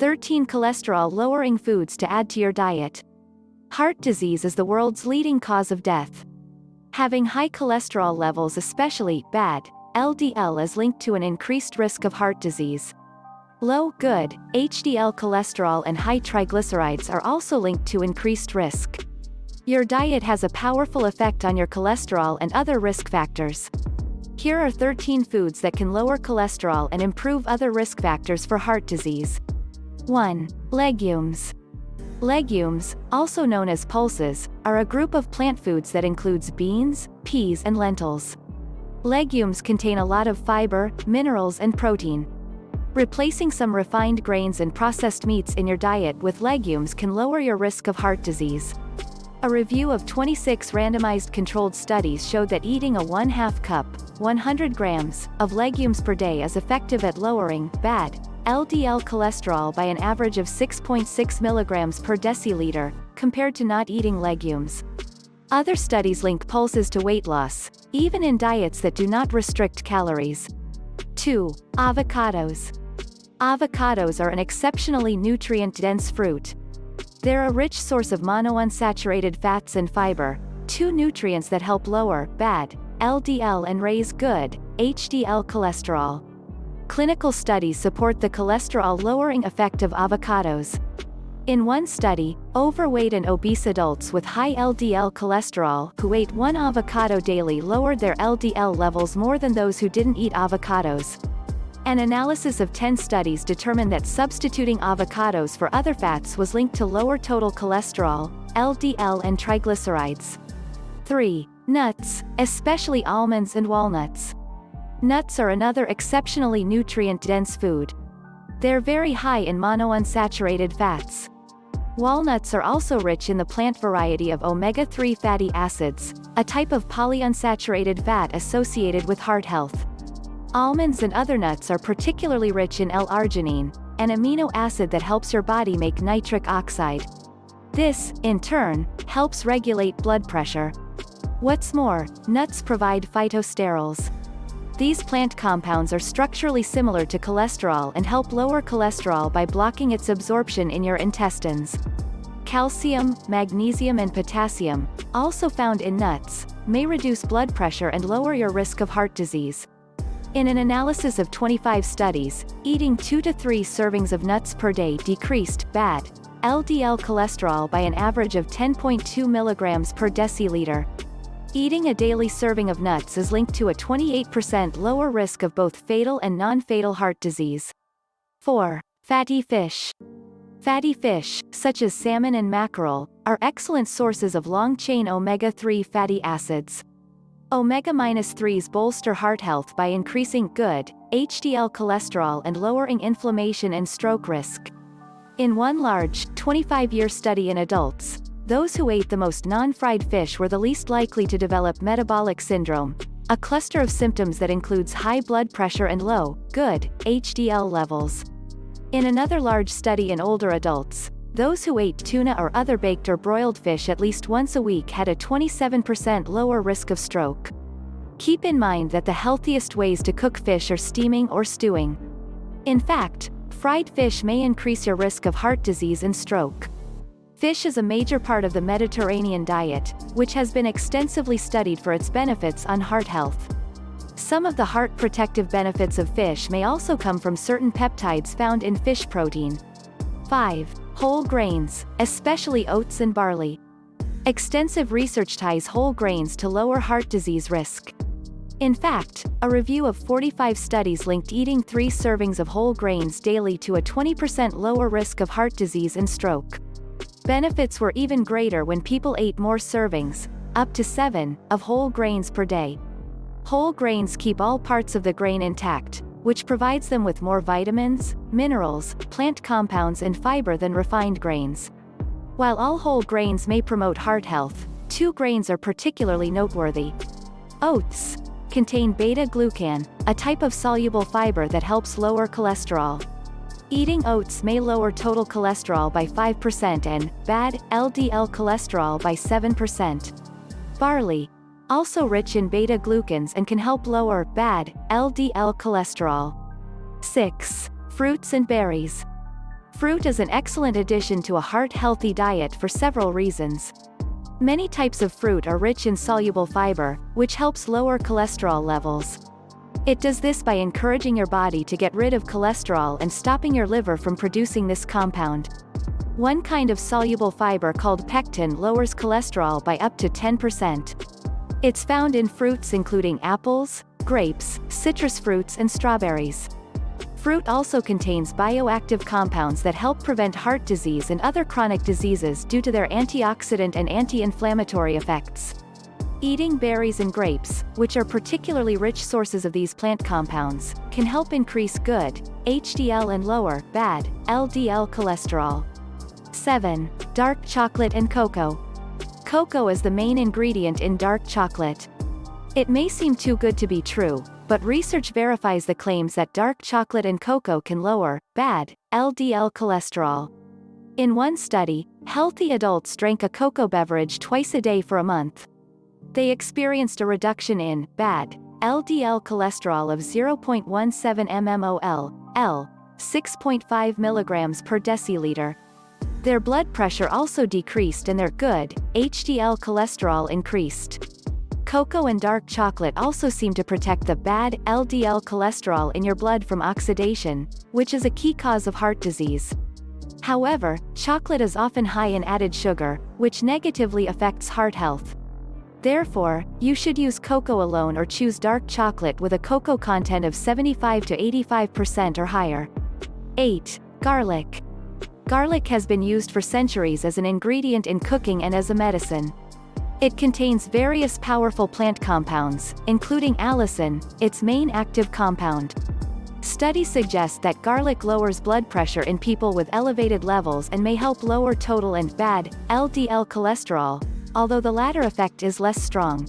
13 cholesterol-lowering foods to add to your diet. Heart disease is the world's leading cause of death. Having high cholesterol levels, especially bad LDL, is linked to an increased risk of heart disease. Low, good HDL cholesterol and high triglycerides are also linked to increased risk. Your diet has a powerful effect on your cholesterol and other risk factors. Here are 13 foods that can lower cholesterol and improve other risk factors for heart disease. 1. Legumes. Legumes, also known as pulses, are a group of plant foods that includes beans, peas and lentils. Legumes contain a lot of fiber, minerals and protein. Replacing some refined grains and processed meats in your diet with legumes can lower your risk of heart disease. A review of 26 randomized controlled studies showed that eating a 1/2 cup, 100 grams, of legumes per day is effective at lowering bad LDL cholesterol by an average of 6.6 milligrams per deciliter, compared to not eating legumes. Other studies link pulses to weight loss, even in diets that do not restrict calories. 2. Avocados. Avocados are an exceptionally nutrient-dense fruit. They're a rich source of monounsaturated fats and fiber, two nutrients that help lower bad LDL and raise good HDL cholesterol. Clinical studies support the cholesterol-lowering effect of avocados. In one study, overweight and obese adults with high LDL cholesterol who ate one avocado daily lowered their LDL levels more than those who didn't eat avocados. An analysis of 10 studies determined that substituting avocados for other fats was linked to lower total cholesterol, LDL and triglycerides. 3. Nuts, especially almonds and walnuts. Nuts are another exceptionally nutrient-dense food. They're very high in monounsaturated fats. Walnuts are also rich in the plant variety of omega-3 fatty acids, a type of polyunsaturated fat associated with heart health. Almonds and other nuts are particularly rich in L-arginine, an amino acid that helps your body make nitric oxide. This, in turn, helps regulate blood pressure. What's more, nuts provide phytosterols. These plant compounds are structurally similar to cholesterol and help lower cholesterol by blocking its absorption in your intestines. Calcium, magnesium and potassium, also found in nuts, may reduce blood pressure and lower your risk of heart disease. In an analysis of 25 studies, eating 2 to 3 servings of nuts per day decreased bad LDL cholesterol by an average of 10.2 milligrams per deciliter. Eating a daily serving of nuts is linked to a 28% lower risk of both fatal and non-fatal heart disease. 4. Fatty fish. Fatty fish, such as salmon and mackerel, are excellent sources of long-chain omega-3 fatty acids. Omega-3s bolster heart health by increasing good HDL cholesterol and lowering inflammation and stroke risk. In one large, 25-year study in adults, those who ate the most non-fried fish were the least likely to develop metabolic syndrome, a cluster of symptoms that includes high blood pressure and low, good HDL levels. In another large study in older adults, those who ate tuna or other baked or broiled fish at least once a week had a 27% lower risk of stroke. Keep in mind that the healthiest ways to cook fish are steaming or stewing. In fact, fried fish may increase your risk of heart disease and stroke. Fish is a major part of the Mediterranean diet, which has been extensively studied for its benefits on heart health. Some of the heart protective benefits of fish may also come from certain peptides found in fish protein. 5. Whole grains, especially oats and barley. Extensive research ties whole grains to lower heart disease risk. In fact, a review of 45 studies linked eating 3 servings of whole grains daily to a 20% lower risk of heart disease and stroke. Benefits were even greater when people ate more servings, up to 7, of whole grains per day. Whole grains keep all parts of the grain intact, which provides them with more vitamins, minerals, plant compounds and fiber than refined grains. While all whole grains may promote heart health, 2 grains are particularly noteworthy. Oats contain beta-glucan, a type of soluble fiber that helps lower cholesterol. Eating oats may lower total cholesterol by 5% and bad LDL cholesterol by 7%. Barley, also rich in beta-glucans and can help lower bad LDL cholesterol. 6. Fruits and berries. Fruit is an excellent addition to a heart-healthy diet for several reasons. Many types of fruit are rich in soluble fiber, which helps lower cholesterol levels. It does this by encouraging your body to get rid of cholesterol and stopping your liver from producing this compound. One kind of soluble fiber called pectin lowers cholesterol by up to 10%. It's found in fruits including apples, grapes, citrus fruits and strawberries. Fruit also contains bioactive compounds that help prevent heart disease and other chronic diseases due to their antioxidant and anti-inflammatory effects. Eating berries and grapes, which are particularly rich sources of these plant compounds, can help increase good HDL and lower bad LDL cholesterol. 7. Dark chocolate and cocoa. Cocoa is the main ingredient in dark chocolate. It may seem too good to be true, but research verifies the claims that dark chocolate and cocoa can lower bad LDL cholesterol. In one study, healthy adults drank a cocoa beverage twice a day for a month. They experienced a reduction in bad LDL cholesterol of 0.17 mmol/L, 6.5 milligrams per deciliter. Their blood pressure also decreased and their good HDL cholesterol increased. Cocoa and dark chocolate also seem to protect the bad LDL cholesterol in your blood from oxidation, which is a key cause of heart disease. However, chocolate is often high in added sugar, which negatively affects heart health. Therefore, you should use cocoa alone or choose dark chocolate with a cocoa content of 75 to 85% or higher. 8. Garlic. Garlic has been used for centuries as an ingredient in cooking and as a medicine. It contains various powerful plant compounds, including allicin, its main active compound. Studies suggest that garlic lowers blood pressure in people with elevated levels and may help lower total and bad LDL cholesterol, although the latter effect is less strong.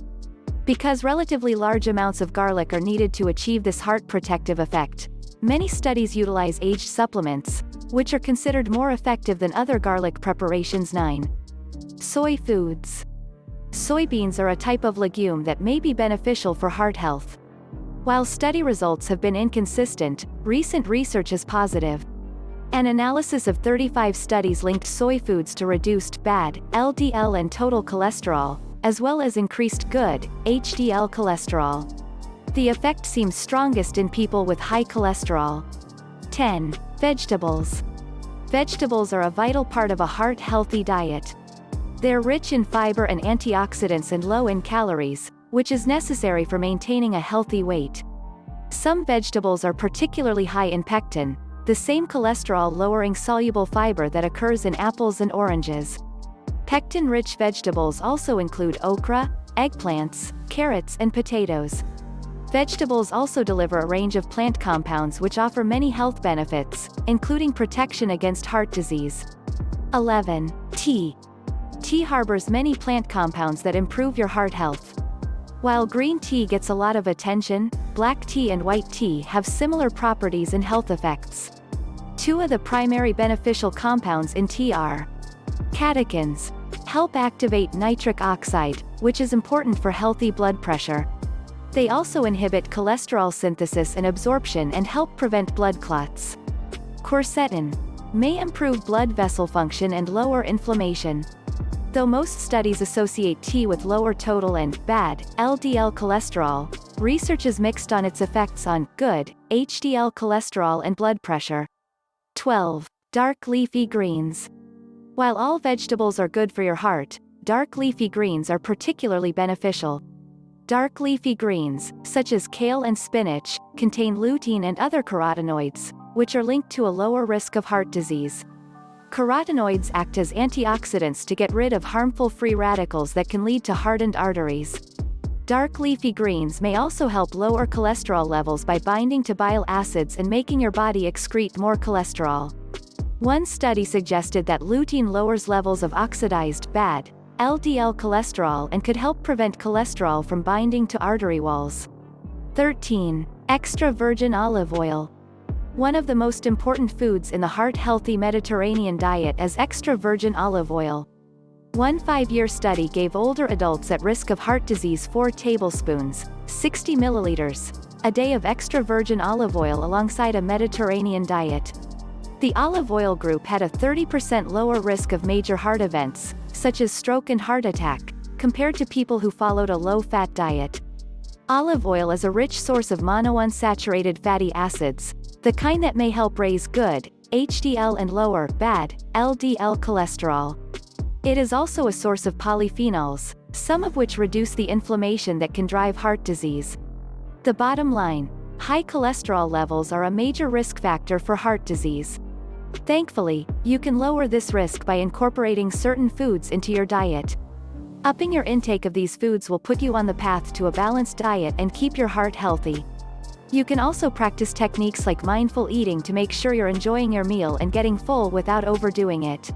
Because relatively large amounts of garlic are needed to achieve this heart protective effect, many studies utilize aged supplements, which are considered more effective than other garlic preparations. 9. Soy foods. Soybeans are a type of legume that may be beneficial for heart health. While study results have been inconsistent, recent research is positive. An analysis of 35 studies linked soy foods to reduced bad LDL and total cholesterol, as well as increased good HDL cholesterol. The effect seems strongest in people with high cholesterol. 10. Vegetables. Vegetables are a vital part of a heart-healthy diet. They're rich in fiber and antioxidants and low in calories, which is necessary for maintaining a healthy weight. Some vegetables are particularly high in pectin, the same cholesterol-lowering soluble fiber that occurs in apples and oranges. Pectin-rich vegetables also include okra, eggplants, carrots and potatoes. Vegetables also deliver a range of plant compounds which offer many health benefits, including protection against heart disease. 11. Tea. Tea harbors many plant compounds that improve your heart health. While green tea gets a lot of attention, black tea and white tea have similar properties and health effects. Two of the primary beneficial compounds in tea are catechins, help activate nitric oxide, which is important for healthy blood pressure. They also inhibit cholesterol synthesis and absorption and help prevent blood clots. Quercetin may improve blood vessel function and lower inflammation. Though most studies associate tea with lower total and bad LDL cholesterol, research is mixed on its effects on good HDL cholesterol and blood pressure. 12. Dark leafy greens. While all vegetables are good for your heart, dark leafy greens are particularly beneficial. Dark leafy greens, such as kale and spinach, contain lutein and other carotenoids, which are linked to a lower risk of heart disease. Carotenoids act as antioxidants to get rid of harmful free radicals that can lead to hardened arteries. Dark leafy greens may also help lower cholesterol levels by binding to bile acids and making your body excrete more cholesterol. One study suggested that lutein lowers levels of oxidized bad LDL cholesterol and could help prevent cholesterol from binding to artery walls. 13. Extra virgin olive oil. One of the most important foods in the heart-healthy Mediterranean diet is extra virgin olive oil. One 5-year study gave older adults at risk of heart disease 4 tablespoons, 60 milliliters, a day of extra virgin olive oil alongside a Mediterranean diet. The olive oil group had a 30% lower risk of major heart events, such as stroke and heart attack, compared to people who followed a low-fat diet. Olive oil is a rich source of monounsaturated fatty acids, the kind that may help raise good, HDL and lower, bad, LDL cholesterol. It is also a source of polyphenols, some of which reduce the inflammation that can drive heart disease. The bottom line: high cholesterol levels are a major risk factor for heart disease. Thankfully, you can lower this risk by incorporating certain foods into your diet. Upping your intake of these foods will put you on the path to a balanced diet and keep your heart healthy. You can also practice techniques like mindful eating to make sure you're enjoying your meal and getting full without overdoing it.